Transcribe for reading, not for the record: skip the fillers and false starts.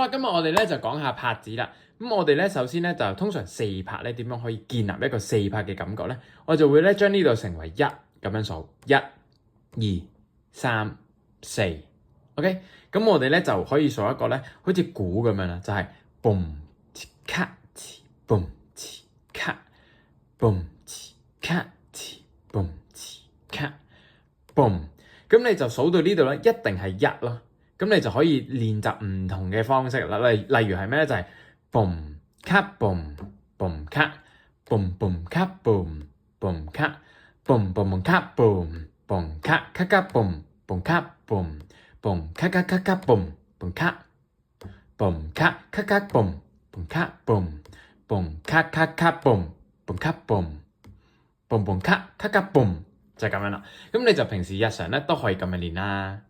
好啦，今日我哋咧就講下拍子啦。咁我哋咧首先咧就通常4拍咧點樣可以建立一個4拍嘅感覺咧？我就會咧將呢度成為1咁樣數，1、2、3、4。OK， 咁我哋咧就可以數一個咧，好似鼓咁樣啦，就係 boom 切卡切 boom 切卡 boom 切卡切 boom 切卡 boom。咁你就數到呢度咧，一定係1咯。咁你就可以練習唔同嘅方式啦。例如係咩咧？就係 boom 卡 boom boom 卡 boom boom 卡 boom boom 卡 boom boom 卡 boom boom 卡卡卡 boom boom 卡 boom boom 卡卡卡卡 boom boom 卡 boom 卡卡卡 boom boom 卡 boom boom 卡卡卡 boom boom 卡 boom boom boom 卡卡卡 boom 就係咁樣啦。咁你就平時日常咧都可以咁樣練啦。